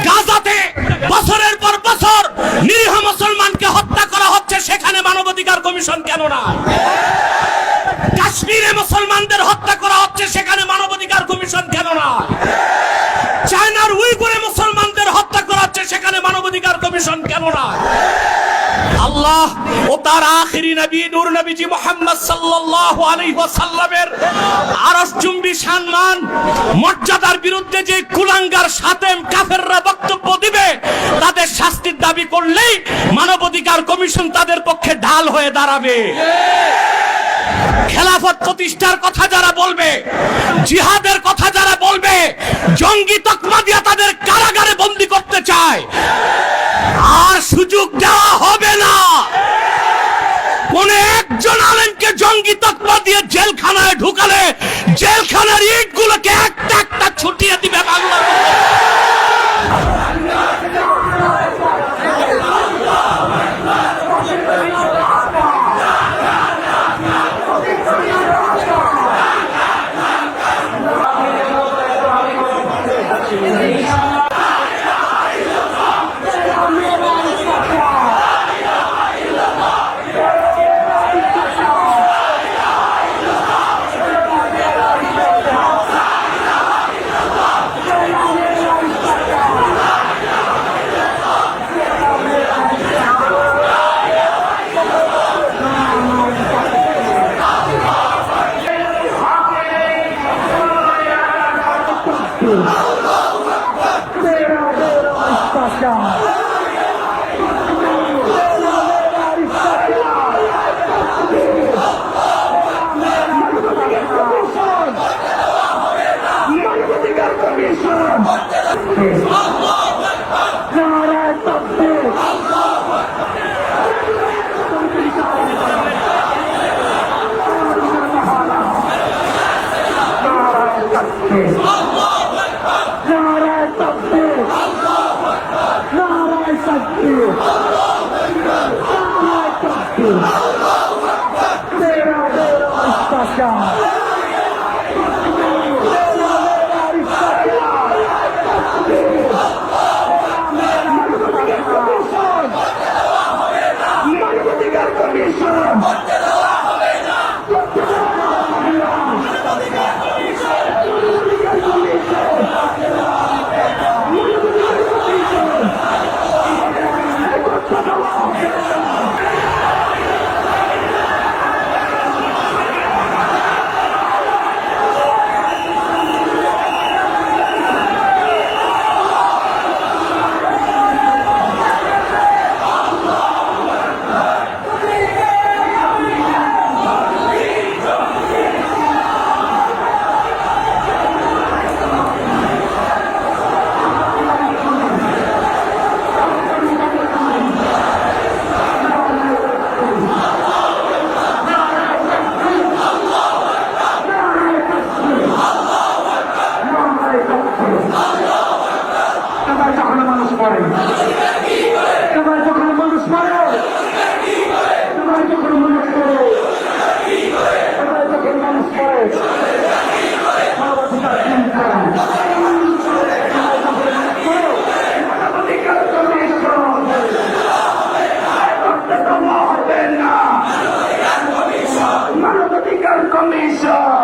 গাজাতে বছরের পর বছর নিরীহ মুসলমানকে হত্যা করা হচ্ছে, সেখানে মানবাধিকার কমিশন কেন না? কাশ্মীরে মুসলমানদের হত্যা করা হচ্ছে, সেখানে মানবাধিকার কমিশন কেন না? চায়নার উইগুরে মুসলমানদের হত্যা করা হচ্ছে, সেখানে মানবাধিকার কমিশন কেন না? আল্লাহ ও তার আখিরি নবী নূর নবীজি মুহাম্মদ সাল্লাল্লাহু আলাইহি ওয়াসাল্লামের আরশচুম্বী সম্মান মর্যাদার বিরুদ্ধে যে কুলাঙ্গার শাতেম কাফেররা বক্তব্য দিবে, তাদের শাস্তির দাবি করলেই মানবাধিকার কমিশন তাদের পক্ষে ঢাল হয়ে দাঁড়াবে। খেলাফত প্রতিষ্ঠার কথা যারা বলবে, জিহাদের কথা যারা বলবে, জঙ্গি তকমা দিয়া তাদের কারাগারে বন্দী করতে চায়, আর সুযোগ দেওয়া হবে না। কোন একজন আলেমকে জঙ্গি তকমা দিয়ে জেলখানায় ঢুকালে জেলখানার ইটগুলোকে একটা একটা ছুটিয়ে দিবে বাংলা। Commission!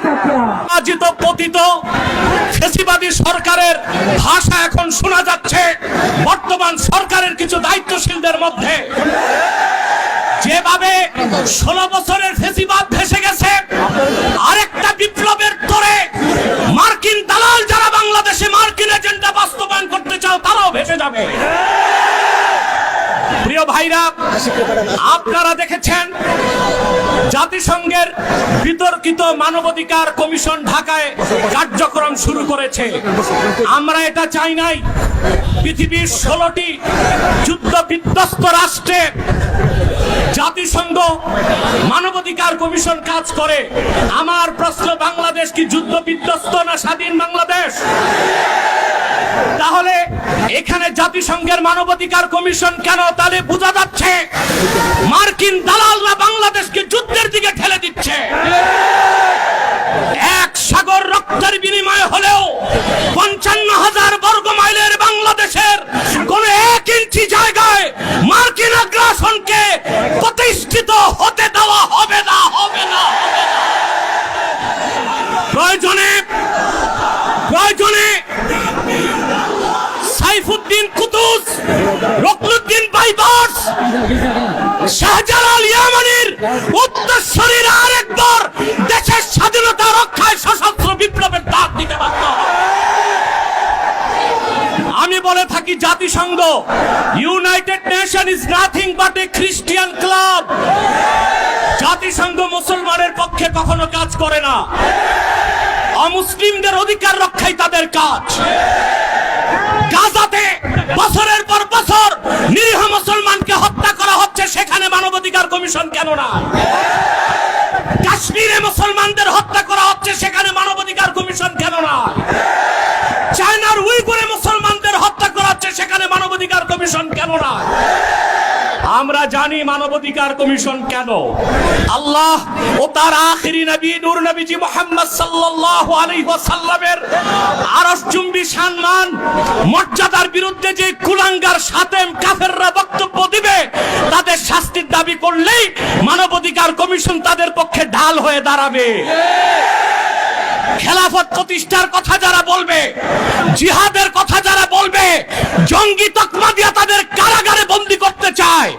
পরাজিত পতিত ফ্যাসিবাদী সরকারের ভাষা এখন শোনা যাচ্ছে বর্তমান সরকারের কিছু দায়িত্বশীলদের মধ্যে। যেভাবে 16 বছরের ফ্যাসিবাদ ভেসে গেছে, আরেকটা বিপ্লবের তোরে মার্কিন দালাল যারা বাংলাদেশে মার্কিন এজেন্ডা বাস্তবায়ন করতে চাও তারাও ভেসে যাবে। প্রিয় ভাইরা, আপনারা দেখেছেন জাতিসংঘের বিতর্কিত মানবাধিকার কমিশন ঢাকায় কার্যক্রম শুরু করেছে। আমরা এটা চাই নাই। পৃথিবীর 16টি যুদ্ধ বিধ্বস্ত রাষ্ট্রে জাতিসংঘ মানবাধিকার কমিশন কাজ করে। আমার প্রশ্ন, বাংলাদেশ কি যুদ্ধ বিধ্বস্ত না স্বাধীন বাংলাদেশ? তাহলে এখানে জাতিসংঘের মানবাধিকার কমিশন কেন? তাহলে বোঝা যাচ্ছে মার্কিন দালালরা বাংলাদেশকে যুদ্ধের দিকে ঠেলে দিচ্ছে। এক সাগর রক্তের বিনিময়ে হলেও 55,000 বর্গ মাইলের বাংলাদেশের কোন 1 ইঞ্চি জায়গায় মার্কিন আগ্রাসনকে প্রতিষ্ঠিত হতে দেওয়া হবে না, হবে না, হবে না। প্রয়োজনে সাইফুদ্দিন কুতুস, রকনুদ্দিন বাইবাস, শাহজালাল ইয়ামানির উত্তরসূরিরা আরেকবার দেশের স্বাধীনতা রক্ষায় সশস্ত্র বিপ্লবের ডাক দিতে বাধ্য। আমি বলে থাকি জাতিসংঘ, United nation is nothing but A Christian club. জাতিসংঘ মুসলমানের পক্ষে কখনো কাজ করে না। অমুসলিমদের অধিকার রক্ষাই তাদের কাজ। গাজাতে বছরের পর বছর নিরীহ মুসলমানকে হত্যা করা হচ্ছে, সেখানে মানবাধিকার কমিশন কেন না? কাশ্মীরে মুসলমানদের হত্যা করা হচ্ছে, সেখানে মানবাধিকার কমিশন কেন না? চায়নার উইগুরে মুসলমানদের হত্যা করা হচ্ছে, সেখানে মানবাধিকার কমিশন কেন না? আমরা জানি মানবাধিকার কমিশন কেন। আল্লাহ ও তার আখিরি নবী নূর নবীজি মুহাম্মদ সাল্লাল্লাহু আলাইহি ওয়াসাল্লামের আরশচুম্বী সম্মান মর্যাদার বিরুদ্ধে যে কুলাঙ্গার শাতেম কাফেররা বক্তব্য দিবে, তাদের শাস্তির দাবি করলেই মানবাধিকার কমিশন তাদের পক্ষে ঢাল হয়ে দাঁড়াবে। খেলাফত প্রতিষ্ঠার কথা যারা বলবে, জিহাদের কথা যারা বলবে, জঙ্গি তকমা দিয়ে তাদের কারাগারে বন্দী করতে চায়,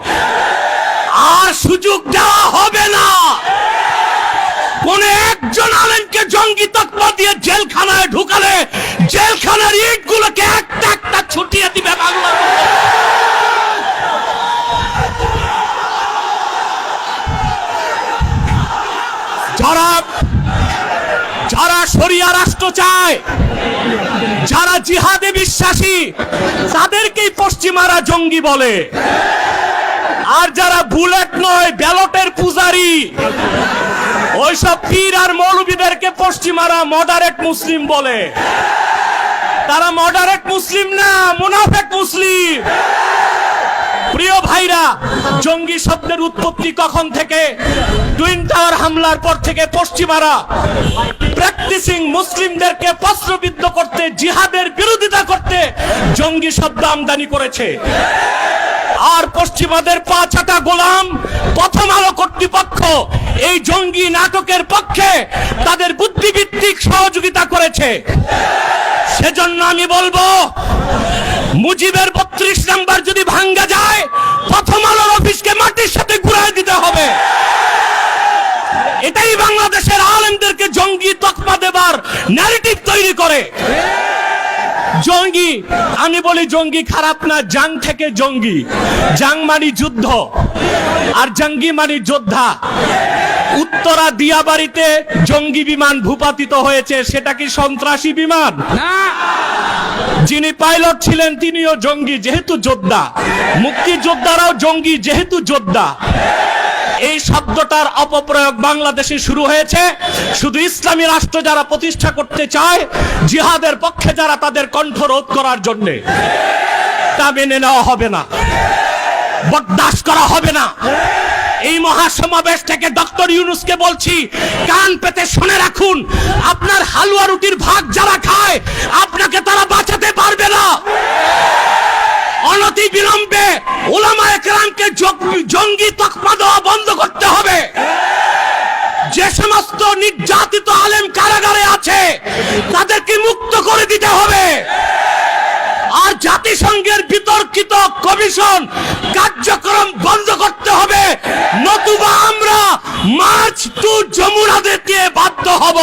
আর সুযোগ দেওয়া হবে না। কোন একজন আলেমকে জঙ্গি তকমা দিয়ে জেলখানায় ঢুকালে জেলখানার ইটগুলোকে একটা একটা ছুটিয়ে দিবে বাংলা। যারা শরিয়া রাষ্ট্র চায়, যারা জিহাদে বিশ্বাসী, তাদেরকেই পশ্চিমারা জঙ্গি বলে। আর যারা বুলেট নয় ব্যালটের পূজারি, ওইসব পীর আর মৌলবীদেরকে পশ্চিমারা মডারেট মুসলিম বলে। তারা মডারেট মুসলিম না, মুনাফেক মুসলিম। প্রিয় ভাইরা, জঙ্গি শব্দের উৎপত্তি কখন থেকে? টুইন টাওয়ার হামলার পর থেকে পশ্চিমারা প্র্যাকটিসিং মুসলিমদেরকে প্রশ্নবিদ্ধ করতে, জিহাদের বিরোধিতা করতে জঙ্গি শব্দ আমদানি করেছে। আর পশ্চিমাদের পা চাটা গোলাম প্রথম আলো কর্তৃপক্ষ এই জঙ্গি নাটকের পক্ষে তাদের বুদ্ধিভিত্তিক সহযোগিতা করেছে। সেজন্য আমি বলবো, মুজিবের 32 নাম্বার যদি ভাঙ্গা যায়, প্রথম আলোর অফিসকে মাটির সাথে ঘুরায় দিতে হবে। এটাই বাংলাদেশের আলেমদেরকে জঙ্গি তকমা দেবার ন্যারেটিভ তৈরি করে। জঙ্গি, আমি বলি জঙ্গি খারাপ না, জাং থেকে জঙ্গি। জাং মানে যুদ্ধ, আর জঙ্গি মানে যোদ্ধা। উত্তরা দিয়াবাড়িতে জঙ্গি বিমান ভূপাতিত হয়েছে, সেটা কি সন্ত্রাসী বিমান? না। যিনি পাইলট ছিলেন তিনিও জঙ্গি, যেহেতু যোদ্ধা। মুক্তিযোদ্ধারাও জঙ্গি, যেহেতু যোদ্ধা। এই শব্দটার অপপ্রয়োগ বাংলাদেশে শুরু হয়েছে শুধু ইসলামী রাষ্ট্র যারা প্রতিষ্ঠা করতে চায়, জিহাদের পক্ষে যারা, তাদের কণ্ঠ রোধ করার জন্য। তা মেনে নেওয়া হবে না, বরদাস্ত করা হবে না। এই মহাসমাবেশ থেকে ডক্টর ইউনূসকে বলছি, কান পেতে শুনে রাখুন, আপনার হালুয়া রুটির ভাগ যারা খায়, আপনাকে তারা বাঁচাতে পারবে না। অনতি বিলম্বে উলামায়ে কেরামকে জঙ্গি তকমা দেওয়া বন্ধ করতে হবে। যে সমস্ত নির্যাতিত আলেম কারাগারে আছে তাদেরকে মুক্ত করে দিতে হবে। আর জাতিসংঘের বিতর্কিত কমিশন কার্যক্রম বন্ধ করতে হবে, নতুবা আমরা মার্চ টু যমুনা দিতে বাধ্য হব।